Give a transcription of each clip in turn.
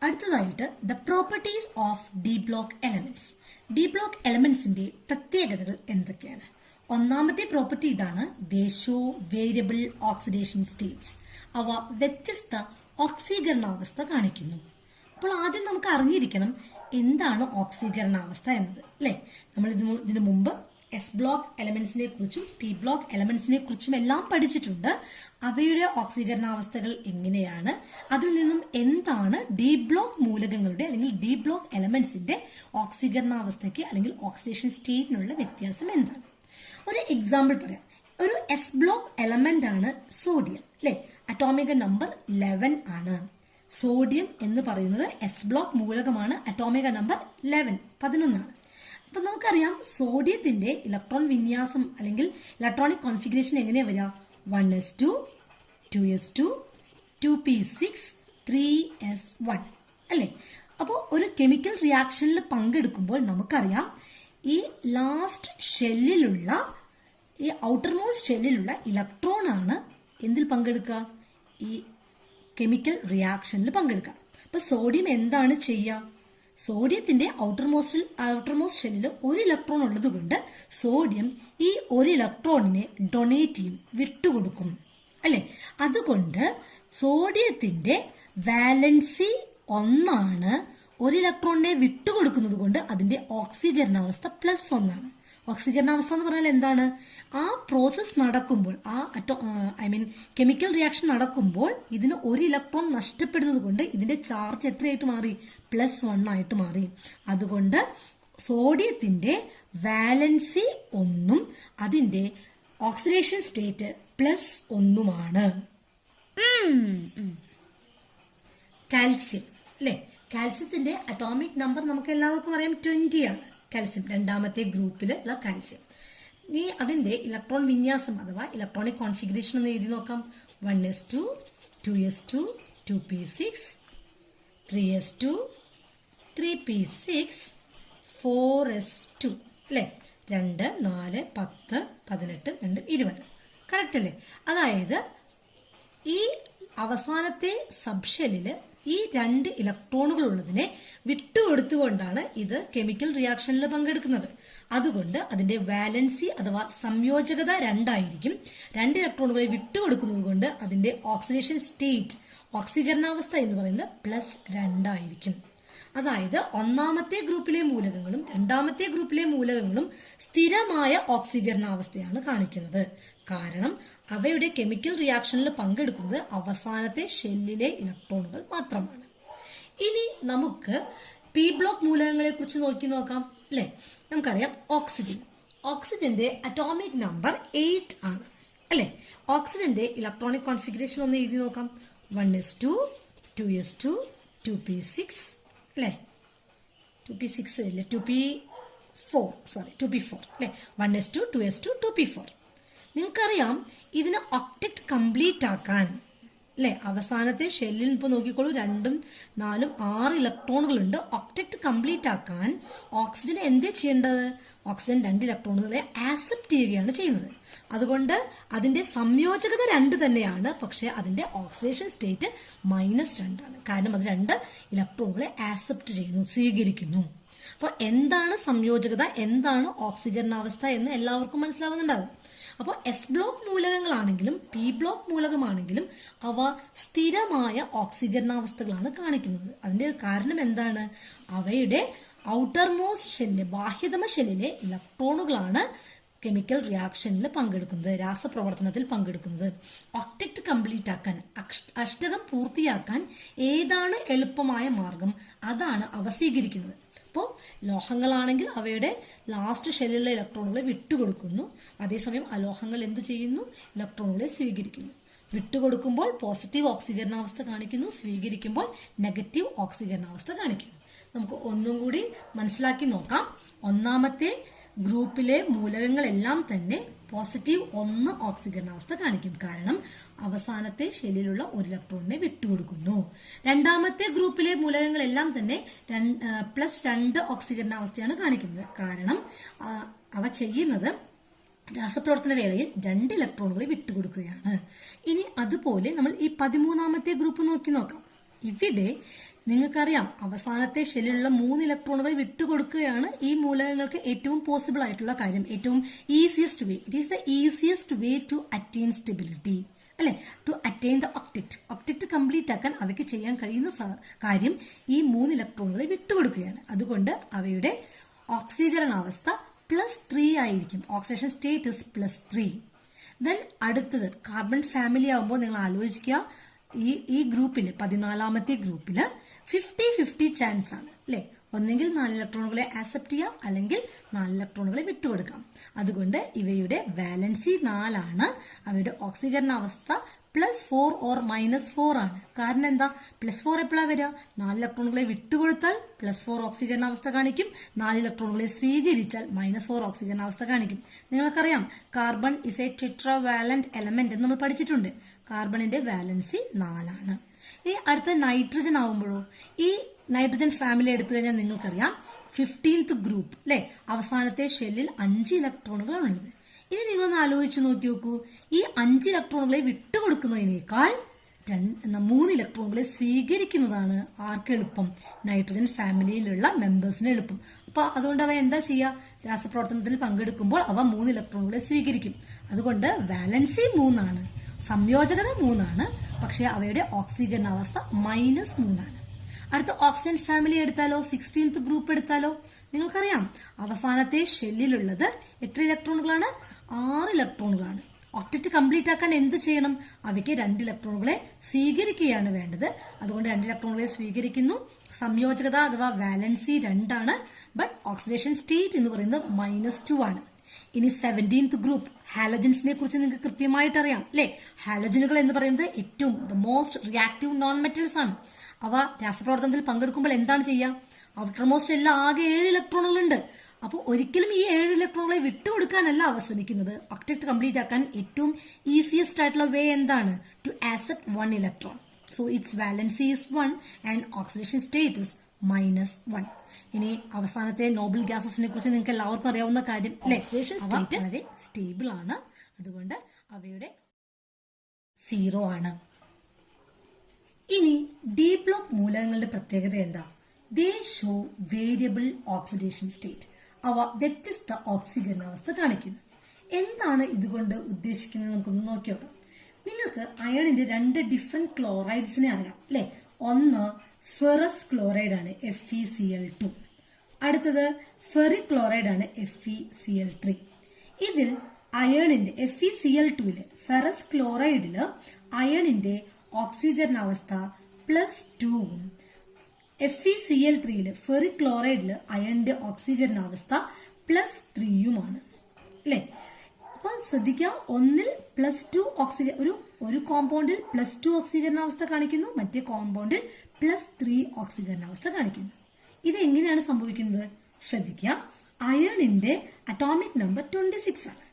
അടുത്തതായിട്ട് the properties of D block elements. D block എലമെന്റ്സിന്റെ പ്രത്യേകതകൾ എന്തൊക്കെയാണ്? ഒന്നാമത്തെ പ്രോപ്പർട്ടി ഇതാണ്, they show variable oxidation states. അവ വ്യത്യസ്ത ഓക്സീകരണാവസ്ഥ കാണിക്കുന്നു. അപ്പോൾ ആദ്യം നമുക്ക് അറിഞ്ഞിരിക്കണം എന്താണ് ഓക്സീകരണാവസ്ഥ എന്നത്, അല്ലെ? നമ്മൾ ഇതിനു മുമ്പ് എസ് ബ്ലോക്ക് എലമെന്റ്സിനെ കുറിച്ചും പി ബ്ലോക്ക് എലമെന്റ്സിനെ കുറിച്ചും എല്ലാം പഠിച്ചിട്ടുണ്ട്. അവയുടെ ഓക്സീകരണാവസ്ഥകൾ എങ്ങനെയാണ്, അതിൽ നിന്നും എന്താണ് ഡി ബ്ലോക്ക് മൂലകങ്ങളുടെ അല്ലെങ്കിൽ ഡി ബ്ലോക്ക് എലമെന്റ്സിന്റെ ഓക്സീകരണാവസ്ഥയ്ക്ക് അല്ലെങ്കിൽ ഓക്സിഡേഷൻ സ്റ്റേറ്റിനുള്ള വ്യത്യാസം എന്താണ്? ഒരു എക്സാമ്പിൾ പറയാം. ഒരു എസ് ബ്ലോക്ക് എലമെന്റ് ആണ് സോഡിയം, അല്ലെ? അറ്റോമിക നമ്പർ 11 ആണ്. സോഡിയം എന്ന് പറയുന്നത് എസ് ബ്ലോക്ക് മൂലകമാണ്. അറ്റോമിക നമ്പർ 11 ആണ്. അപ്പൊ നമുക്കറിയാം സോഡിയത്തിന്റെ ഇലക്ട്രോൺ വിന്യാസം അല്ലെങ്കിൽ ഇലക്ട്രോണിക് കോൺഫിഗറേഷൻ എങ്ങനെയാ വരിക? 1s2, 2s2, 2p6, 3s1, അല്ലെ? അപ്പോൾ ഒരു കെമിക്കൽ റിയാക്ഷനിൽ പങ്കെടുക്കുമ്പോൾ നമുക്കറിയാം ഈ ലാസ്റ്റ് ഷെല്ലിലുള്ള ഈ ഔട്ടർ മോസ്റ്റ് ഷെല്ലിലുള്ള ഇലക്ട്രോൺ ആണ് എന്തിൽ പങ്കെടുക്കുക? ഈ കെമിക്കൽ റിയാക്ഷനിൽ പങ്കെടുക്കുക. അപ്പൊ സോഡിയം എന്താണ് ചെയ്യുക? സോഡിയത്തിന്റെ ഔട്ടർ മോസ്റ്റ് ഷെല്ലിൽ ഒരു ഇലക്ട്രോൺ ഉള്ളത് കൊണ്ട് സോഡിയം ഈ ഒരു ഇലക്ട്രോണിനെ ഡൊണേറ്റ് ചെയ്യും, വിട്ടുകൊടുക്കും, അല്ലെ? അതുകൊണ്ട് സോഡിയത്തിന്റെ വാലൻസി 1 ആണ്. ഒരു ഇലക്ട്രോണിനെ വിട്ടുകൊടുക്കുന്നത് കൊണ്ട് അതിന്റെ ഓക്സീകരണാവസ്ഥ +1 ആണ്. ഓക്സീകരണാവസ്ഥ എന്ന് പറഞ്ഞാൽ എന്താണ്? ആ പ്രോസസ് നടക്കുമ്പോൾ, കെമിക്കൽ റിയാക്ഷൻ നടക്കുമ്പോൾ ഇതിന് ഒരു ഇലക്ട്രോൺ നഷ്ടപ്പെടുന്നത് കൊണ്ട് ഇതിന്റെ ചാർജ് എത്രയായിട്ട് മാറി? +1 ആയിട്ട് മാറി. അതുകൊണ്ട് സോഡിയത്തിന്റെ വാലൻസി 1ഉം അതിന്റെ ഓക്സിഡേഷൻ സ്റ്റേറ്റ് +1ഉമാണ്. കാൽസ്യം, അല്ലെ? കാൽസ്യത്തിന്റെ അറ്റോമിക് നമ്പർ നമുക്ക് എല്ലാവർക്കും അറിയാം 20 ആണ്. കാൽസ്യം രണ്ടാമത്തെ ഗ്രൂപ്പിലുള്ള കാൽസ്യം. ഇനി അതിന്റെ ഇലക്ട്രോൺ വിന്യാസം അഥവാ ഇലക്ട്രോണിക് കോൺഫിഗറേഷൻ ഒന്ന് എഴുതി നോക്കാം. 1s2, 2s2, 2p6, 3s2, 3p6, 4s2, അല്ലെ? 2, 4, 10, 18, 2, 20. കറക്റ്റ് അല്ലേ? അതായത് ഈ അവസാനത്തെ സബ്ഷെല്ലില് ഈ 2 ഇലക്ട്രോണുകൾ ഉള്ളതിനെ വിട്ടുകൊടുത്തുകൊണ്ടാണ് ഇത് കെമിക്കൽ റിയാക്ഷനിൽ പങ്കെടുക്കുന്നത്. അതുകൊണ്ട് അതിന്റെ വാലൻസി അഥവാ സംയോജകത 2 ആയിരിക്കും. 2 ഇലക്ട്രോണുകളെ വിട്ടുകൊടുക്കുന്നത് കൊണ്ട് അതിന്റെ ഓക്സിഡേഷൻ സ്റ്റേറ്റ്, ഓക്സീകരണാവസ്ഥ എന്ന് പറയുന്നത് +2 ആയിരിക്കും. അതായത് ഒന്നാമത്തെ ഗ്രൂപ്പിലെ മൂലകങ്ങളും രണ്ടാമത്തെ ഗ്രൂപ്പിലെ മൂലകങ്ങളും സ്ഥിരമായ ഓക്സീകരണാവസ്ഥയാണ് കാണിക്കുന്നത്. കാരണം അവയുടെ കെമിക്കൽ റിയാക്ഷനിൽ പങ്കെടുക്കുന്നത് അവസാനത്തെ ഷെല്ലിലെ ഇലക്ട്രോണുകൾ മാത്രമാണ്. ഇനി നമുക്ക് പി ബ്ലോക്ക് മൂലകങ്ങളെ കുറിച്ച് നോക്കാം, അല്ലെ? നമുക്കറിയാം ഓക്സിജന്റെ അറ്റോമിക് നമ്പർ 8 ആണ്, അല്ലെ? ഓക്സിജന്റെ ഇലക്ട്രോണിക് കോൺഫിഗറേഷൻ ഒന്ന് എഴുതി നോക്കാം. 1s2, 2s2, 2p6, അല്ലെ? 2p6 അല്ലെ? 2p4, അല്ലെ? 1s2, 2s2, 2p4. നിങ്ങൾക്കറിയാം ഇതിന് ഒക്ടറ്റ് കംപ്ലീറ്റ് ആക്കാൻ, അല്ലെ? അവസാനത്തെ ഷെല്ലിൽ ഇപ്പൊ നോക്കിക്കോളൂ, 2, 4, 6 ഇലക്ട്രോണുകൾ ഉണ്ട്. ഒക്ടറ്റ് കംപ്ലീറ്റ് ആക്കാൻ ഓക്സിജൻ എന്താ ചെയ്യേണ്ടത്? ഓക്സിജൻ 2 ഇലക്ട്രോണുകളെ ആക്സെപ്റ്റ് ചെയ്യുകയാണ് ചെയ്യുന്നത്. അതുകൊണ്ട് അതിന്റെ സംയോജകത 2 തന്നെയാണ്, പക്ഷെ അതിന്റെ ഓക്സിഡേഷൻ സ്റ്റേറ്റ് -2 ആണ്. കാരണം അത് 2 ഇലക്ട്രോണുകളെ ആക്സെപ്റ്റ് ചെയ്യുന്നു, സ്വീകരിക്കുന്നു. അപ്പോൾ എന്താണ് സംയോജകത, എന്താണ് ഓക്സീകരണാവസ്ഥ എന്ന് എല്ലാവർക്കും മനസ്സിലാവുന്നുണ്ടാവും. അപ്പോൾ എസ് ബ്ലോക്ക് മൂലകങ്ങളാണെങ്കിലും പി ബ്ലോക്ക് മൂലകമാണെങ്കിലും അവ സ്ഥിരമായ ഓക്സീകരണാവസ്ഥകളാണ് കാണിക്കുന്നത്. അതിന്റെ കാരണം എന്താണ്? അവയുടെ ഔട്ടർ മോസ്റ്റ് ഷെല്ല്, ബാഹ്യതമ ഷെല്ലിലെ ഇലക്ട്രോണുകളാണ് കെമിക്കൽ റിയാക്ഷനിൽ പങ്കെടുക്കുന്നത്, രാസപ്രവർത്തനത്തിൽ പങ്കെടുക്കുന്നത്. ഒക്ടറ്റ് കംപ്ലീറ്റ് ആക്കാൻ, അഷ്ടകം പൂർത്തിയാക്കാൻ ഏതാണ് എളുപ്പമായ മാർഗം? അതാണ് അവ സ്വീകരിക്കുന്നത്. അപ്പോൾ ലോഹങ്ങളാണെങ്കിൽ അവയുടെ ലാസ്റ്റ് ഷെല്ലിലുള്ള ഇലക്ട്രോണുകളെ വിട്ടുകൊടുക്കുന്നു. അതേസമയം അലോഹങ്ങൾ എന്ത് ചെയ്യുന്നു? ഇലക്ട്രോണുകളെ സ്വീകരിക്കുന്നു. വിട്ടുകൊടുക്കുമ്പോൾ പോസിറ്റീവ് ഓക്സീകരണാവസ്ഥ കാണിക്കുന്നു, സ്വീകരിക്കുമ്പോൾ നെഗറ്റീവ് ഓക്സീകരണാവസ്ഥ കാണിക്കുന്നു. നമുക്ക് ഒന്നും കൂടി മനസ്സിലാക്കി നോക്കാം. ഒന്നാമത്തെ ഗ്രൂപ്പിലെ മൂലകങ്ങളെല്ലാം തന്നെ പോസിറ്റീവ് 1 ഓക്സീകരണാവസ്ഥ കാണിക്കും, കാരണം അവസാനത്തെ ഷെല്ലിലുള്ള ഒരു ഇലക്ട്രോണിനെ വിട്ടുകൊടുക്കുന്നു. രണ്ടാമത്തെ ഗ്രൂപ്പിലെ മൂലകങ്ങളെല്ലാം തന്നെ +2 ഓക്സീകരണാവസ്ഥയാണ് കാണിക്കുന്നത്, കാരണം അവ ചെയ്യുന്നത് രാസപ്രവർത്തന വേളയിൽ 2 ഇലക്ട്രോണുകളെ വിട്ടുകൊടുക്കുകയാണ്. ഇനി അതുപോലെ നമ്മൾ ഈ 13ാമത്തെ ഗ്രൂപ്പ് നോക്കാം. ഇവിടെ നിങ്ങൾക്കറിയാം അവസാനത്തെ ഷെല്ലിലുള്ള 3 ഇലക്ട്രോണുകൾ വിട്ടുകൊടുക്കുകയാണ് ഈ മൂലകങ്ങൾക്ക് ഏറ്റവും പോസിബിൾ ആയിട്ടുള്ള കാര്യം, ഏറ്റവും easiest way. It is the easiest way to attain stability, അല്ലെ, to attain the octet complete ആക്കാൻ അവയ്ക്ക് ചെയ്യാൻ കഴിയുന്ന കാര്യം ഈ 3 ഇലക്ട്രോണുകളെ വിട്ടുകൊടുക്കുകയാണ്. അതുകൊണ്ട് അവയുടെ ഓക്സീകരണാവസ്ഥ +3 ആയിരിക്കും. Oxidation state is +3. ദെൻ അടുത്തത് കാർബൺ ഫാമിലി ആവുമ്പോൾ നിങ്ങൾ ആലോചിക്കുക, ഈ ഗ്രൂപ്പില് 14ാമത്തെ ഗ്രൂപ്പില് 50-50 ചാൻസ് ആണ്, അല്ലെ. ഒന്നെങ്കിൽ 4 ഇലക്ട്രോണുകളെ ആക്സെപ്റ്റ് ചെയ്യാം, അല്ലെങ്കിൽ 4 ഇലക്ട്രോണുകളെ വിട്ടുകൊടുക്കാം. അതുകൊണ്ട് ഇവയുടെ വാലൻസി 4 ആണ്. അവയുടെ ഓക്സീകരണാവസ്ഥ +4 ഓർ -4 ആണ്. കാരണം എന്താ, +4 എപ്പോഴാണ് വരിക? 4 ഇലക്ട്രോണുകളെ വിട്ടുകൊടുത്താൽ +4 ഓക്സീകരണാവസ്ഥ കാണിക്കും, 4 ഇലക്ട്രോണുകളെ സ്വീകരിച്ചാൽ -4 ഓക്സീകരണാവസ്ഥ കാണിക്കും. നിങ്ങൾക്കറിയാം കാർബൺ ഇസ് എ ടെട്രാവാലന്റ് എലമെന്റ് എന്ന് നമ്മൾ പഠിച്ചിട്ടുണ്ട്. കാർബണിന്റെ വാലൻസി 4 ആണ്. ഇനി അടുത്ത നൈട്രജൻ ആവുമ്പോഴോ, ഈ നൈട്രജൻ ഫാമിലി എടുത്തു കഴിഞ്ഞാൽ നിങ്ങൾക്കറിയാം 15th ഗ്രൂപ്പ്, അല്ലെ, അവസാനത്തെ ഷെല്ലിൽ 5 ഇലക്ട്രോണുകളാണ് ഉള്ളത്. ഇനി നിങ്ങളൊന്ന് ആലോചിച്ച് നോക്കൂ, ഈ 5 ഇലക്ട്രോണുകളെ വിട്ടുകൊടുക്കുന്നതിനേക്കാൾ 3 ഇലക്ട്രോണുകളെ സ്വീകരിക്കുന്നതാണ് ആർക്ക് എളുപ്പം? നൈട്രജൻ ഫാമിലിയിലുള്ള മെമ്പേഴ്സിന് എളുപ്പം. അപ്പൊ അതുകൊണ്ട് അവ എന്താ ചെയ്യുക? രാസപ്രവർത്തനത്തിൽ പങ്കെടുക്കുമ്പോൾ അവ 3 ഇലക്ട്രോണുകളെ സ്വീകരിക്കും. അതുകൊണ്ട് വാലൻസി 3 ആണ്, സംയോജകത 3 ആണ്, പക്ഷെ അവയുടെ ഓക്സീകരണാവസ്ഥ -3 ആണ്. അടുത്ത ഓക്സിജൻ ഫാമിലി എടുത്താലോ, 16th ഗ്രൂപ്പ് എടുത്താലോ, നിങ്ങൾക്കറിയാം അവസാനത്തെ ഷെല്ലിലുള്ളത് എത്ര ഇലക്ട്രോണുകളാണ്? 6 ഇലക്ട്രോണുകളാണ്. ഒക്ടറ്റ് കംപ്ലീറ്റ് ആക്കാൻ എന്ത് ചെയ്യണം? അവയ്ക്ക് 2 ഇലക്ട്രോണുകളെ സ്വീകരിക്കുകയാണ് വേണ്ടത്. അതുകൊണ്ട് 2 ഇലക്ട്രോണുകളെ സ്വീകരിക്കുന്നു. സംയോജകത അഥവാ വാലൻസി 2 ആണ്. ബട്ട് ഓക്സിഡേഷൻ സ്റ്റേറ്റ് എന്ന് പറയുന്നത് -2 ആണ്. ഇനി 17th ഗ്രൂപ്പ് ഹാലജൻസിനെ കുറിച്ച് നിങ്ങൾക്ക് കൃത്യമായിട്ട് അറിയാം, അല്ലെ. ഹാലജനുകൾ എന്ന് പറയുന്നത് ഏറ്റവും മോസ്റ്റ് റിയാക്റ്റീവ് നോൺ മെറ്റൽസ് ആണ്. അവ രാസപ്രവർത്തനത്തിൽ പങ്കെടുക്കുമ്പോൾ എന്താണ് ചെയ്യുക? ഔട്ടർ മോസ്റ്റ് എല്ലാം ആകെ 7 ഇലക്ട്രോണുകൾ ഉണ്ട്. അപ്പോൾ ഒരിക്കലും ഈ 7 ഇലക്ട്രോണുകളെ വിട്ടുകൊടുക്കാനല്ല അവ ശ്രമിക്കുന്നത്. ഒക്ടറ്റ് കംപ്ലീറ്റ് ആക്കാൻ ഏറ്റവും ഈസിയസ്റ്റ് ആയിട്ടുള്ള വേ എന്താണ്? To accept 1 electron. So it's valency is 1 and oxidation state is -1. ഇനി അവസാനത്തെ നോബൽ ഗ്യാസസിനെ കുറിച്ച് നിങ്ങൾക്ക് എല്ലാവർക്കും അറിയാവുന്ന കാര്യം, ഓക്സിഡേഷൻ സ്റ്റേറ്റ് വളരെ സ്റ്റേബിൾ ആണ്. അതുകൊണ്ട് അവയുടെ 0 ആണ്. ഇനി ഡി ബ്ലോക്ക് മൂലകങ്ങളുടെ പ്രത്യേകത എന്താ? ദേ ഷോ വേരിയബിൾ ഓക്സിഡേഷൻ സ്റ്റേറ്റ്. അവ വ്യത്യസ്ത ഓക്സീകരണാവസ്ഥ കാണിക്കുന്നു. എന്താണ് ഇതുകൊണ്ട് ഉദ്ദേശിക്കുന്നത് നമുക്കൊന്ന് നോക്കി നോക്കാം. നിങ്ങൾക്ക് അയണിന്റെ 2 ഡിഫറെന്റ് ക്ലോറൈഡ്സിനെ അറിയാം, അല്ലെ. ഒന്ന് ഫെറസ് ക്ലോറൈഡ് ആണ്, FeCl2. അടുത്തത് ഫെറിക് ക്ലോറൈഡ് ആണ്, FeCl3. ഇതിൽ അയണിന്റെ FeCl2ല് ഫെറസ് ക്ലോറൈഡില് അയണിന്റെ ഓക്സീകരണാവസ്ഥ +2ഉം FeCl3ല് ഫെറിക് ക്ലോറൈഡില് അയണിന്റെ ഓക്സീകരണാവസ്ഥ +3യുമാണ്, അല്ലെ. അപ്പൊ ശ്രദ്ധിക്കാം, ഒന്നിൽ +2 ഒരു കോമ്പൗണ്ടിൽ +2 ഓക്സീകരണാവസ്ഥ കാണിക്കുന്നു, മറ്റേ കോമ്പൗണ്ടിൽ +3 ഓക്സീകരണാവസ്ഥ കാണിക്കുന്നു. ഇത് എങ്ങനെയാണ് സംഭവിക്കുന്നത്? ശ്രദ്ധിക്കാം, അയണിന്റെ അറ്റോമിക് നമ്പർ 26 ആണ്.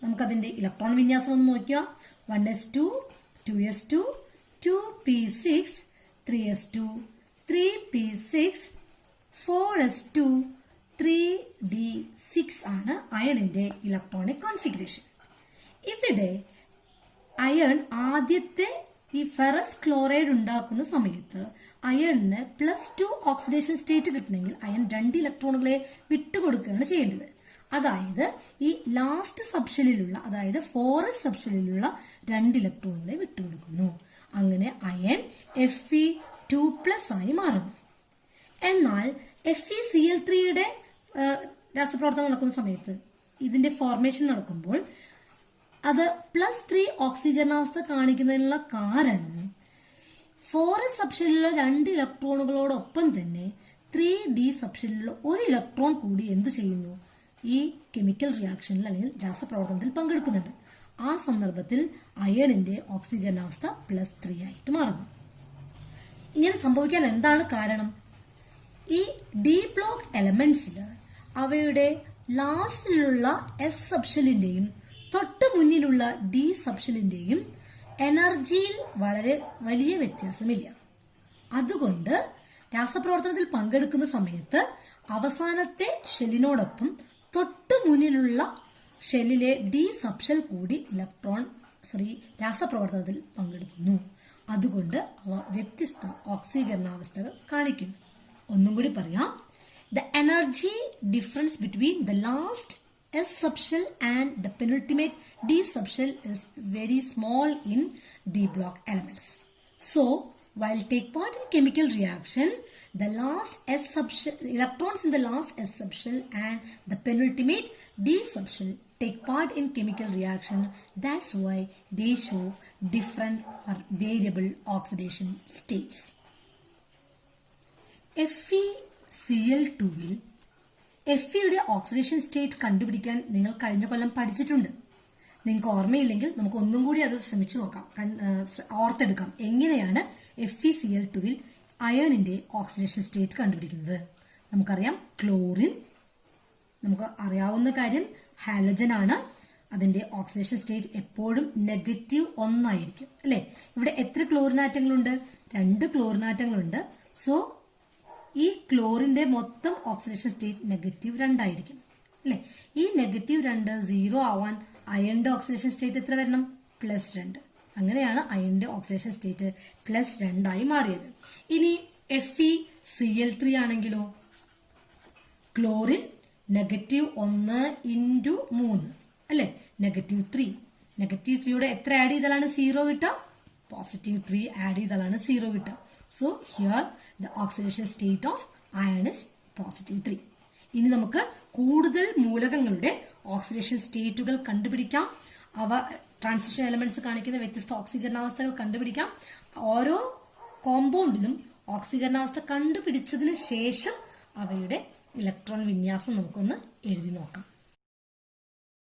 നമുക്കതിന്റെ ഇലക്ട്രോൺ വിന്യാസം ഒന്ന് നോക്കിയാൽ 1s2 2s2 2p6 3s2 3p6 4s2 3d6 ആണ് അയണിന്റെ ഇലക്ട്രോണിക് കോൺഫിഗറേഷൻ. ഇവിടെ അയൺ ആദ്യത്തെ ഈ ഫെറസ് ക്ലോറൈഡ് ഉണ്ടാക്കുന്ന സമയത്ത് അയണിന് +2 ഓക്സിഡേഷൻ സ്റ്റേറ്റ് കിട്ടണമെങ്കിൽ അയൺ 2 ഇലക്ട്രോണുകളെ വിട്ടുകൊടുക്കുകയാണ് ചെയ്യേണ്ടത്. അതായത് ഈ ലാസ്റ്റ് സബ്ഷെല്ലിലുള്ള, അതായത് 4s സബ്ഷെല്ലിലുള്ള 2 ഇലക്ട്രോണുകളെ വിട്ടുകൊടുക്കുന്നു. അങ്ങനെ അയൺ Fe2+ ആയി മാറുന്നു. എന്നാൽ FeCl3യുടെ രാസപ്രവർത്തനം നടക്കുന്ന സമയത്ത്, ഇതിന്റെ ഫോർമേഷൻ നടക്കുമ്പോൾ അത് +3 ഓക്സീകരണാവസ്ഥ കാണിക്കുന്നതിനുള്ള കാരണം 4s സബ്ഷെല്ലിലുള്ള 2 ഇലക്ട്രോണുകളോടൊപ്പം തന്നെ 3d സബ്ഷെല്ലിലുള്ള 1 ഇലക്ട്രോൺ കൂടി എന്ത് ചെയ്യുന്നു? ഈ കെമിക്കൽ റിയാക്ഷനിൽ അല്ലെങ്കിൽ രാസപ്രവർത്തനത്തിൽ പങ്കെടുക്കുന്നുണ്ട്. ആ സന്ദർഭത്തിൽ അയണിന്റെ ഓക്സീകരണാവസ്ഥ +3 ആയിട്ട് മാറുന്നു. ഇങ്ങനെ സംഭവിക്കാൻ എന്താണ് കാരണം? ഈ ഡി ബ്ലോക്ക് എലമെന്റ്സിൽ അവയുടെ ലാസ്റ്റിലുള്ള S സബ്ഷെല്ലിന്റെയും തൊട്ട് മുന്നിലുള്ള D സബ്ഷെല്ലിന്റെയും എനർജിയിൽ വളരെ വലിയ വ്യത്യാസമില്ല. അതുകൊണ്ട് രാസപ്രവർത്തനത്തിൽ പങ്കെടുക്കുന്ന സമയത്ത് അവസാനത്തെ ഷെല്ലിനോടൊപ്പം തൊട്ട് മുന്നിലുള്ള ഷെല്ലിലെ D സബ്ഷെൽ കൂടി രാസപ്രവർത്തനത്തിൽ പങ്കെടുക്കുന്നു. അതുകൊണ്ട് അവ വ്യത്യസ്ത ഓക്സീകരണാവസ്ഥകൾ കാണിക്കുന്നു. ഒന്നും കൂടി പറയാം. The energy difference between the last S subshell and the penultimate D subshell is very small in D block elements. So, while take part in chemical reaction, the last S subshell, electrons in the last S subshell and the penultimate D subshell take part in chemical reaction. That's why they show different or variable oxidation states. FeCl2-ൽ Feയുടെ oxidation state കണ്ടുപിടിക്കാൻ നിങ്ങൾ കഴിഞ്ഞ കൊല്ലം പഠിച്ചിട്ടുണ്ട്. നിങ്ങൾക്ക് ഓർമ്മയില്ലെങ്കിൽ നമുക്ക് ഒന്നും കൂടി അത് ശ്രമിച്ചു നോക്കാം, ഓർത്തെടുക്കാം. എങ്ങനെയാണ് FeCl2-ൽ അയണിന്റെ ഓക്സിഡേഷൻ സ്റ്റേറ്റ് കണ്ടുപിടിക്കുന്നത്? നമുക്കറിയാം, ക്ലോറിൻ നമുക്ക് അറിയാവുന്ന കാര്യം ഹാലജൻ ആണ്. അതിന്റെ ഓക്സിഡേഷൻ സ്റ്റേറ്റ് എപ്പോഴും -1 ആയിരിക്കും അല്ലെ. ഇവിടെ എത്ര ക്ലോറിൻ ആറ്റങ്ങളുണ്ട്? 2 ക്ലോറിൻ ആറ്റങ്ങളുണ്ട്. സോ ഈ ക്ലോറിന്റെ മൊത്തം ഓക്സിഡേഷൻ സ്റ്റേറ്റ് -2 ആയിരിക്കും അല്ലെ. ഈ -2 0 ആവാൻ അയണിന്റെ ഓക്സിഡേഷൻ സ്റ്റേറ്റ് എത്ര വരണം? +2. അങ്ങനെയാണ് അയണിന്റെ ഓക്സിഡേഷൻ സ്റ്റേറ്റ് +2 ആയി മാറിയത്. ഇനി FeCl3 ആണെങ്കിലോ, ക്ലോറിൻ -1 × 3 അല്ലെ, -3. -3യുടെ എത്ര ആഡ് ചെയ്താലാണ് 0 കിട്ടുക? +3 ആഡ് ചെയ്താലാണ് 0 കിട്ടുക. So here the oxidation state of iron is +3. ഇനി നമുക്ക് കൂടുതൽ മൂലകങ്ങളുടെ ഓക്സിഡേഷൻ സ്റ്റേറ്റുകൾ കണ്ടുപിടിക്കാം. അവ ട്രാൻസിഷൻ എലമെന്റ്സ് കാണിക്കുന്ന വ്യത്യസ്ത ഓക്സീകരണാവസ്ഥകൾ കണ്ടുപിടിക്കാം. ഓരോ കോമ്പൗണ്ടിലും ഓക്സീകരണാവസ്ഥ കണ്ടുപിടിച്ചതിന് ശേഷം അവയുടെ ഇലക്ട്രോൺ വിന്യാസം നമുക്കൊന്ന് എഴുതി നോക്കാം.